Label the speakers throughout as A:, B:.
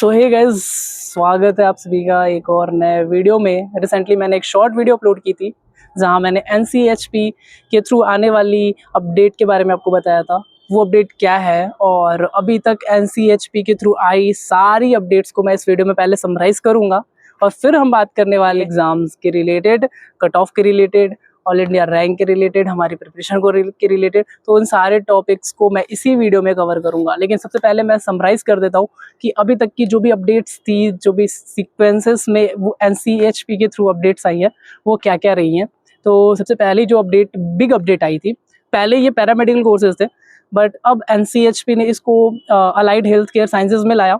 A: सो hey guys, स्वागत है आप सभी का एक और नए वीडियो में। रिसेंटली मैंने एक शॉर्ट वीडियो अपलोड की थी जहां मैंने एनसीएचपी के थ्रू आने वाली अपडेट के बारे में आपको बताया था। वो अपडेट क्या है और अभी तक एनसीएचपी के थ्रू आई सारी अपडेट्स को मैं इस वीडियो में पहले समराइज करूंगा और फिर हम बात करने वाले एग्जाम्स के रिलेटेड, कट ऑफ के रिलेटेड, ऑल इंडिया रैंक के रिलेटेड, हमारी प्रिपरेशन को के रिलेटेड। तो उन सारे टॉपिक्स को मैं इसी वीडियो में कवर करूंगा। लेकिन सबसे पहले मैं समराइज कर देता हूँ कि अभी तक की जो भी अपडेट्स थी, जो भी सीक्वेंसेस में वो एनसीएचपी के थ्रू अपडेट्स आई हैं, वो क्या क्या रही हैं। तो सबसे पहली जो अपडेट, बिग अपडेट आई थी, पहले ये पैरामेडिकल कोर्सेज थे, बट अब एनसीएचपी ने इसको अलाइड हेल्थ केयर साइंसेज में लाया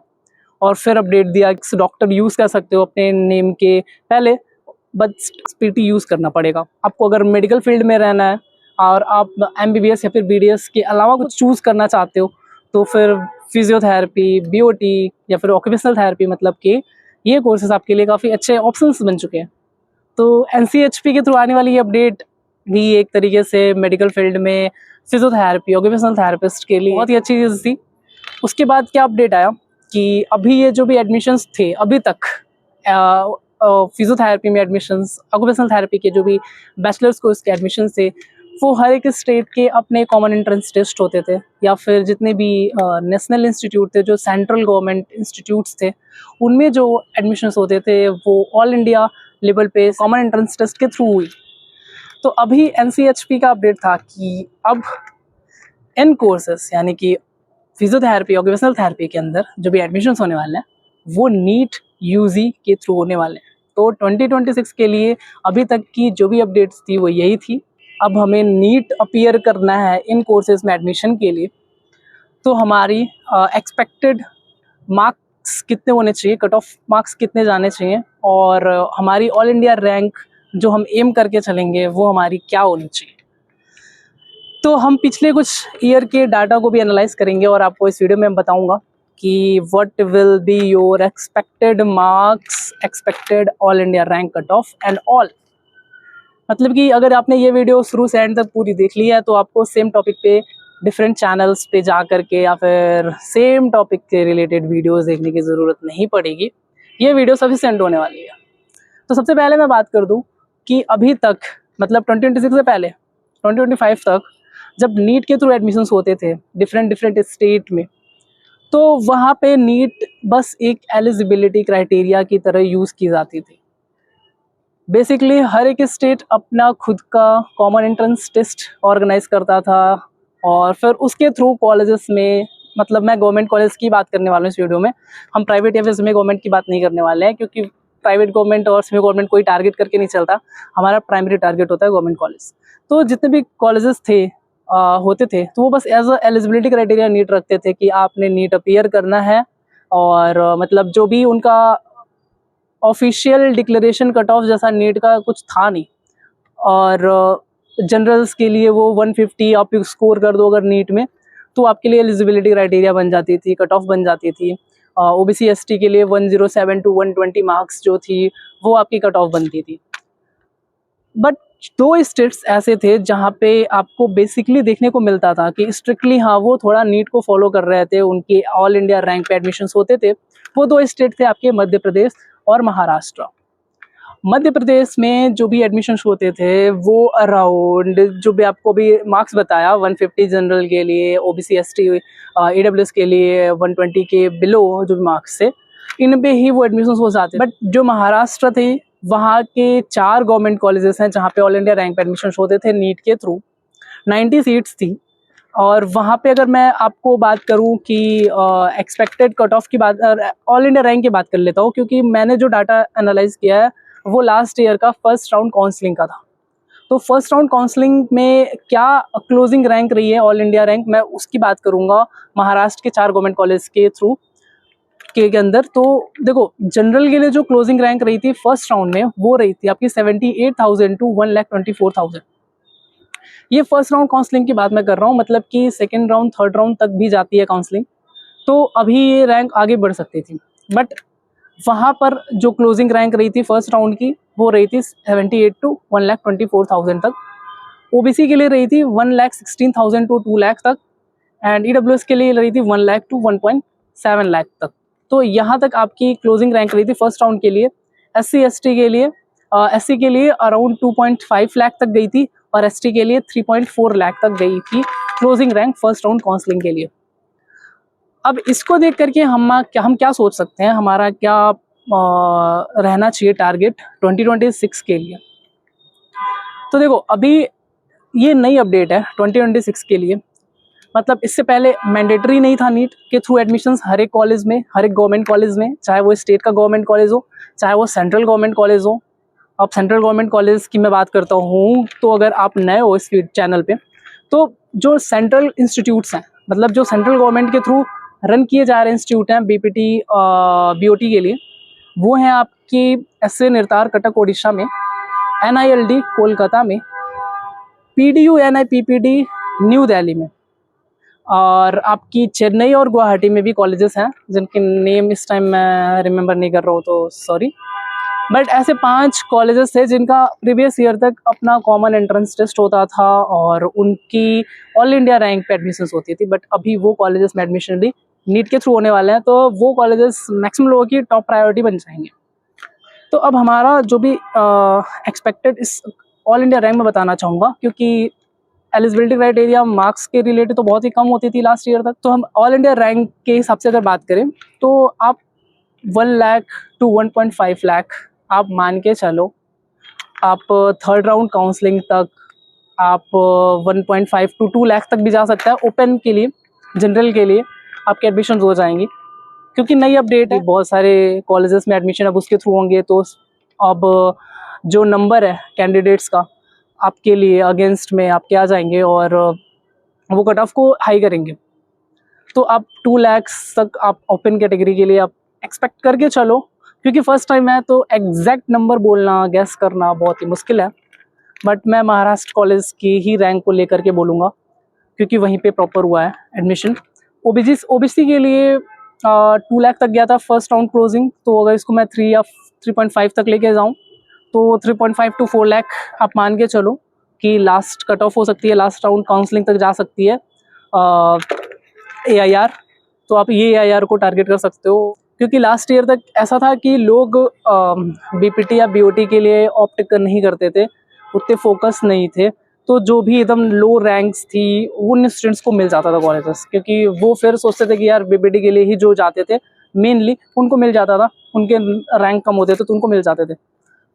A: और फिर अपडेट दिया कि डॉक्टर यूज़ कर सकते हो अपने नेम के पहले, बस पीटी यूज़ करना पड़ेगा आपको। अगर मेडिकल फील्ड में रहना है और आप एमबीबीएस या फिर बीडीएस के अलावा कुछ चूज़ करना चाहते हो तो फिर फिजियोथेरेपी, बीओटी या फिर ऑक्यूपेशनल थेरेपी, मतलब कि ये कोर्सेज आपके लिए काफ़ी अच्छे ऑप्शंस बन चुके हैं। तो एनसीएचपी के थ्रू आने वाली ये अपडेट भी एक तरीके से मेडिकल फील्ड में फिजियोथेरेपी, ऑक्यूपेशनल थेरेपिस्ट के लिए बहुत ही अच्छी चीज़ थी। उसके बाद क्या अपडेट आया कि अभी ये जो भी एडमिशन्स थे अभी तक, फिजियोथेरेपी में एडमिशन्स, ऑक्यूपेशनल थेरेपी के जो भी बैचलर्स कोर्स के एडमिशन्स थे, वो हर एक स्टेट के अपने कॉमन एंट्रेंस टेस्ट होते थे, या फिर जितने भी नेशनल इंस्टीट्यूट थे, जो सेंट्रल गवर्नमेंट इंस्टीट्यूट्स थे, उनमें जो एडमिशन्स होते थे वो ऑल इंडिया लेवल पे कॉमन एंट्रेंस टेस्ट के थ्रू हुई। तो अभी एनसीएचपी का अपडेट था कि अब इन कोर्सेस यानी कि फिजियोथेरेपी, ऑक्यूपेशनल थेरेपी के अंदर जो भी एडमिशन्स होने वाले हैं वो नीट यूजी के थ्रू होने वाले हैं। तो 2026 के लिए अभी तक की जो भी अपडेट्स थी वो यही थी। अब हमें नीट अपीयर करना है इन कोर्सेज में एडमिशन के लिए। तो हमारी एक्सपेक्टेड मार्क्स कितने होने चाहिए, कट ऑफ मार्क्स कितने जाने चाहिए, और हमारी ऑल इंडिया रैंक जो हम एम करके चलेंगे वो हमारी क्या होनी चाहिए। तो हम पिछले कुछ ईयर के डाटा को भी एनालाइज करेंगे और आपको इस वीडियो में बताऊंगा कि what will be your expected marks, expected all India rank cut off and all. मतलब कि अगर आपने ये वीडियो शुरू से एंड तक पूरी देख ली है तो आपको सेम टॉपिक पे डिफरेंट चैनल्स पे जा करके या फिर सेम टॉपिक के रिलेटेड वीडियोस देखने की ज़रूरत नहीं पड़ेगी। ये वीडियो सफिशिएंट होने वाली है। तो सबसे पहले मैं बात कर दूं कि अभी तक, मतलब 2026 से पहले 2025 तक, जब नीट के थ्रू एडमिशन्स होते थे डिफरेंट स्टेट में, तो वहाँ पे नीट बस एक एलिजिबिलिटी क्राइटेरिया की तरह यूज़ की जाती थी। बेसिकली हर एक स्टेट अपना खुद का कॉमन एंट्रेंस टेस्ट ऑर्गेनाइज करता था और फिर उसके थ्रू कॉलेजेस में, मतलब मैं गवर्नमेंट कॉलेज की बात करने वाला हूँ इस वीडियो में, हम प्राइवेट या फिर सेमी गवर्नमेंट की बात नहीं करने वाले हैं, क्योंकि प्राइवेट गवर्नमेंट और सेमी गवर्नमेंट कोई टारगेट करके नहीं चलता। हमारा प्राइमरी टारगेट होता है गवर्नमेंट कॉलेज। तो जितने भी कॉलेजेस थे होते थे तो वो बस as a eligibility criteria NEET रखते थे कि आपने नीट अपीयर करना है, और मतलब जो भी उनका ऑफिशियल डिक्लेरेशन कट ऑफ जैसा नीट का कुछ था नहीं। और जनरल्स के लिए वो 150 आप स्कोर कर दो अगर नीट में तो आपके लिए एलिजिबिलिटी क्राइटेरिया बन जाती थी, कट ऑफ बन जाती थी। ओबीसी एसटी के लिए 107 टू 120 मार्क्स जो थी वो आपकी कट ऑफ बनती थी। बट दो स्टेट्स ऐसे थे जहाँ पे आपको बेसिकली देखने को मिलता था कि स्ट्रिक्टली हाँ वो थोड़ा नीट को फॉलो कर रहे थे, उनके ऑल इंडिया रैंक पे एडमिशन्स होते थे। वो दो स्टेट थे आपके मध्य प्रदेश और महाराष्ट्र। मध्य प्रदेश में जो भी एडमिशन्स होते थे वो अराउंड, जो भी आपको भी मार्क्स बताया, 150 जनरल के लिए, ओबीसी एसटी ईडब्ल्यूएस के लिए 120 के बिलो जो भी मार्क्स थे, इन पे ही वो एडमिशन्स हो जाते। बट जो महाराष्ट्र थे वहाँ के 4 गवर्नमेंट कॉलेजेस हैं जहाँ पे ऑल इंडिया रैंक पे एडमिशन्स होते थे नीट के थ्रू। 90 सीट्स थी। और वहाँ पे अगर मैं आपको बात करूँ कि एक्सपेक्टेड कट ऑफ की बात, ऑल इंडिया रैंक की बात कर लेता हूँ, क्योंकि मैंने जो डाटा एनालाइज किया है वो लास्ट ईयर का फर्स्ट राउंड काउंसलिंग का था। तो फर्स्ट राउंड काउंसलिंग में क्या क्लोजिंग रैंक रही है ऑल इंडिया रैंक, मैं उसकी बात करूँगा महाराष्ट्र के 4 गवर्नमेंट कॉलेज के थ्रू के अंदर। तो देखो, जनरल के लिए जो क्लोजिंग रैंक रही थी फर्स्ट राउंड में वो रही थी आपकी 78,000 टू 1,24,000। ये फर्स्ट राउंड काउंसलिंग की बात मैं कर रहा हूँ, मतलब कि सेकेंड राउंड, थर्ड राउंड तक भी जाती है काउंसलिंग, तो अभी ये रैंक आगे बढ़ सकती थी। बट वहाँ पर जो क्लोजिंग रैंक रही थी फर्स्ट राउंड की वो रही थी 78 टू 1,24,000 तक। ओबीसी के लिए रही थी 1,16,000 टू 2 लाख तक, एंड ईडब्ल्यूएस के लिए रही थी 1 लाख टू 1.7 लाख तक। तो यहाँ तक आपकी क्लोजिंग रैंक रही थी फर्स्ट राउंड के लिए। SC ST के लिए SC के लिए अराउंड 2.5 लाख तक गई थी और ST के लिए 3.4 लाख तक गई थी closing rank first round counselling के लिए। अब इसको देख करके हम क्या सोच सकते हैं, हमारा क्या रहना चाहिए टारगेट 2026 के लिए। तो देखो अभी ये नई अपडेट है 2026 के लिए, मतलब इससे पहले मैंडेटरी नहीं था नीट के थ्रू एडमिशन्स हर एक कॉलेज में, हर एक गवर्नमेंट कॉलेज में, चाहे वो स्टेट का गवर्नमेंट कॉलेज हो चाहे वो सेंट्रल गवर्नमेंट कॉलेज हो। अब सेंट्रल गवर्नमेंट कॉलेज की मैं बात करता हूँ, तो अगर आप नए हो इस चैनल पे, तो जो सेंट्रल इंस्टीट्यूट्स हैं, मतलब जो सेंट्रल गवर्नमेंट के थ्रू रन किए जा रहे इंस्टीट्यूट हैं BPT BOT के लिए, वो हैं आपकी SA निर्तार कटक उड़ीसा में, NILD कोलकाता में, PDU NIPPD न्यू दिल्ली में, और आपकी चेन्नई और गुवाहाटी में भी कॉलेजेस हैं जिनके नेम इस टाइम मैं रिमेंबर नहीं कर रहा हूँ, तो सॉरी। बट ऐसे 5 कॉलेजेस थे जिनका प्रीवियस ईयर तक अपना कॉमन एंट्रेंस टेस्ट होता था और उनकी ऑल इंडिया रैंक पे एडमिशन्स होती थी। बट अभी वो कॉलेजेस में एडमिशन भी नीट के थ्रू होने वाले हैं, तो वो कॉलेजेस मैक्सिमम लोगों की टॉप प्रायोरिटी बन जाएंगे। तो अब हमारा जो भी एक्सपेक्टेड इस ऑल इंडिया रैंक में बताना चाहूँगा, क्योंकि एलिजिबिलिटी क्राइटेरिया मार्क्स के रिलेटेड तो बहुत ही कम होती थी लास्ट ईयर तक। तो हम ऑल इंडिया रैंक के हिसाब से अगर बात करें तो आप 1 लाख to 1.5 लाख आप मान के चलो, आप थर्ड राउंड काउंसलिंग तक आप 1.5 to 2 लाख तक भी जा सकता है। ओपन के लिए, जनरल के लिए आपके एडमिशन हो जाएंगी, क्योंकि नई अपडेट है, बहुत सारे कॉलेजेस में एडमिशन अब उसके थ्रू होंगे। तो अब जो नंबर है कैंडिडेट्स का आपके लिए अगेंस्ट में आपके आ जाएंगे और वो कट ऑफ को हाई करेंगे। तो आप 2 लाख तक आप ओपन कैटेगरी के लिए आप एक्सपेक्ट करके चलो, क्योंकि फर्स्ट टाइम है तो एग्जैक्ट नंबर बोलना, गैस करना बहुत ही मुश्किल है। बट मैं महाराष्ट्र कॉलेज की ही रैंक को लेकर के बोलूँगा, क्योंकि वहीं पे प्रॉपर हुआ है एडमिशन। OBC के लिए 2 लाख तक गया था फर्स्ट राउंड क्लोजिंग, तो अगर इसको मैं 3 या 3.5 तक लेके जाऊँ तो 3.5 to 4 लाख आप मान के चलो कि लास्ट कट ऑफ हो सकती है, लास्ट राउंड काउंसलिंग तक जा सकती है AIR। तो आप ये AIR को टारगेट कर सकते हो, क्योंकि लास्ट ईयर तक ऐसा था कि लोग BPT या BOT के लिए ऑप्ट नहीं करते थे, उतने फोकस नहीं थे। तो जो भी एकदम लो रैंक्स थी उन स्टूडेंट्स को मिल जाता था कॉलेजेस, क्योंकि वो फिर सोचते थे कि यार BPT के लिए ही जो जाते थे मेनली उनको मिल जाता था, उनके रैंक कम होते थे तो उनको मिल जाते थे।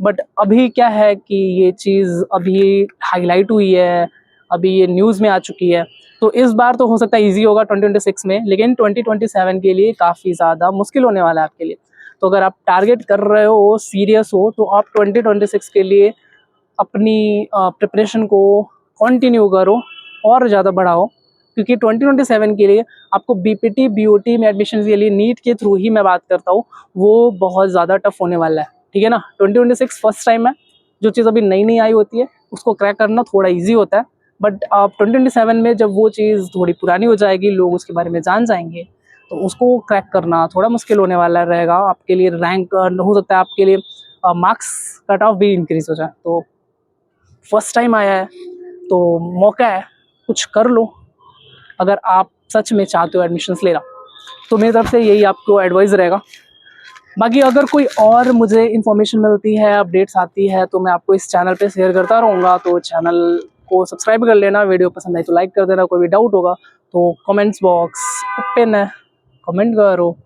A: बट अभी क्या है कि ये चीज़ अभी हाईलाइट हुई है, अभी ये न्यूज़ में आ चुकी है। तो इस बार तो हो सकता है इजी होगा 2026 में, लेकिन 2027 के लिए काफ़ी ज़्यादा मुश्किल होने वाला है आपके लिए। तो अगर आप टारगेट कर रहे हो, सीरियस हो, तो आप 2026 के लिए अपनी प्रिपरेशन को कंटिन्यू करो और ज़्यादा बढ़ाओ, क्योंकि 2027 के लिए आपको BPT BOT में एडमिशन के लिए नीट के थ्रू ही मैं बात करता हूँ, वो बहुत ज़्यादा टफ होने वाला है, ठीक है ना। 2026 फर्स्ट टाइम है, जो चीज़ अभी नई नई आई होती है उसको क्रैक करना थोड़ा इजी होता है। बट आप 2027 में जब वो चीज़ थोड़ी पुरानी हो जाएगी, लोग उसके बारे में जान जाएंगे, तो उसको क्रैक करना थोड़ा मुश्किल होने वाला रहेगा आपके लिए। रैंक हो सकता है आपके लिए मार्क्स कट ऑफ भी इंक्रीज हो जाए। तो फर्स्ट टाइम आया है तो मौका है, कुछ कर लो अगर आप सच में चाहते हो एडमिशन्स लेना। तो मेरी तरफ से यही आपको एडवाइस रहेगा। बाकी अगर कोई और मुझे इन्फॉर्मेशन मिलती है, अपडेट्स आती है, तो मैं आपको इस चैनल पे शेयर करता रहूँगा। तो चैनल को सब्सक्राइब कर लेना, वीडियो पसंद आई तो लाइक कर देना, कोई भी डाउट होगा तो कमेंट्स बॉक्स ओपन है, कमेंट करो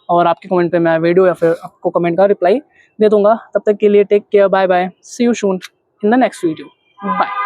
A: और आपके कमेंट पे मैं वीडियो या फिर आपको कमेंट का रिप्लाई दे दूँगा। तब तक के लिए take care, bye bye, see you soon in the next video, bye.